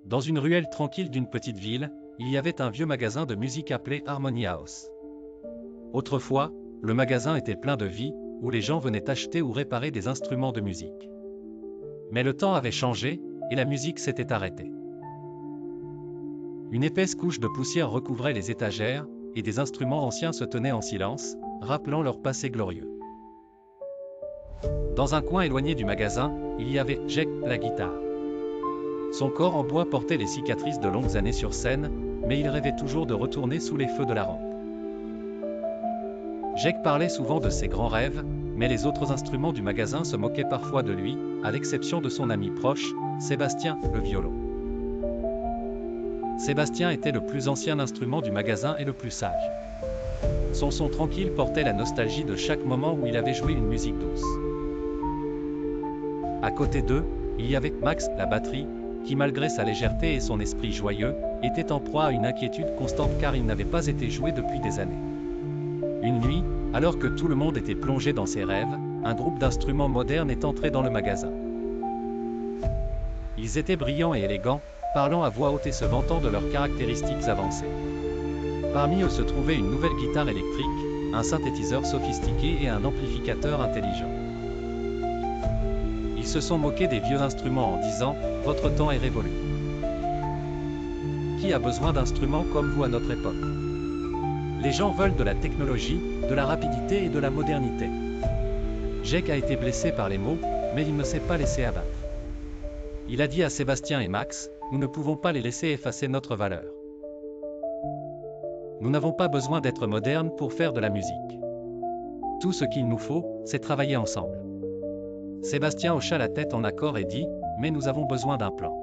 Dans une ruelle tranquille d'une petite ville, il y avait un vieux magasin de musique appelé Harmony House. Autrefois, le magasin était plein de vie, où les gens venaient acheter ou réparer des instruments de musique. Mais le temps avait changé, et la musique s'était arrêtée. Une épaisse couche de poussière recouvrait les étagères, et des instruments anciens se tenaient en silence, rappelant leur passé glorieux. Dans un coin éloigné du magasin, il y avait Jake, la guitare. Son corps en bois portait les cicatrices de longues années sur scène, mais il rêvait toujours de retourner sous les feux de la rampe. Jake parlait souvent de ses grands rêves, mais les autres instruments du magasin se moquaient parfois de lui, à l'exception de son ami proche, Sébastien, le violon. Sébastien était le plus ancien instrument du magasin et le plus sage. Son son tranquille portait la nostalgie de chaque moment où il avait joué une musique douce. À côté d'eux, il y avait Max, la batterie, qui malgré sa légèreté et son esprit joyeux, était en proie à une inquiétude constante car il n'avait pas été joué depuis des années. Une nuit, alors que tout le monde était plongé dans ses rêves, un groupe d'instruments modernes est entré dans le magasin. Ils étaient brillants et élégants, parlant à voix haute et se vantant de leurs caractéristiques avancées. Parmi eux se trouvait une nouvelle guitare électrique, un synthétiseur sophistiqué et un amplificateur intelligent. Ils se sont moqués des vieux instruments en disant « Votre temps est révolu. Qui a besoin d'instruments comme vous à notre époque? Les gens veulent de la technologie, de la rapidité et de la modernité. » Jake a été blessé par les mots, mais il ne s'est pas laissé abattre. Il a dit à Sébastien et Max, « Nous ne pouvons pas les laisser effacer notre valeur. Nous n'avons pas besoin d'être modernes pour faire de la musique. Tout ce qu'il nous faut, c'est travailler ensemble. » Sébastien hocha la tête en accord et dit, « Mais nous avons besoin d'un plan.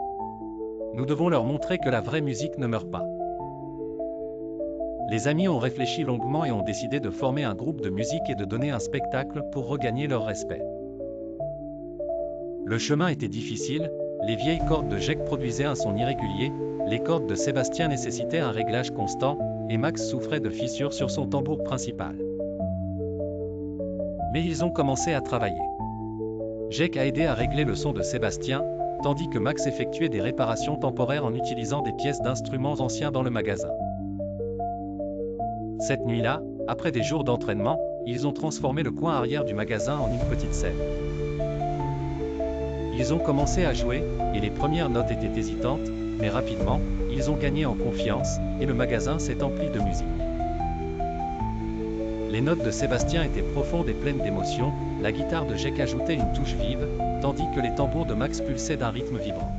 Nous devons leur montrer que la vraie musique ne meurt pas. » Les amis ont réfléchi longuement et ont décidé de former un groupe de musique et de donner un spectacle pour regagner leur respect. Le chemin était difficile, les vieilles cordes de Jake produisaient un son irrégulier, les cordes de Sébastien nécessitaient un réglage constant, et Max souffrait de fissures sur son tambour principal. Mais ils ont commencé à travailler. Jake a aidé à régler le son de Sébastien, tandis que Max effectuait des réparations temporaires en utilisant des pièces d'instruments anciens dans le magasin. Cette nuit-là, après des jours d'entraînement, ils ont transformé le coin arrière du magasin en une petite scène. Ils ont commencé à jouer, et les premières notes étaient hésitantes, mais rapidement, ils ont gagné en confiance, et le magasin s'est empli de musique. Les notes de Sébastien étaient profondes et pleines d'émotion, la guitare de Jake ajoutait une touche vive, tandis que les tambours de Max pulsaient d'un rythme vibrant.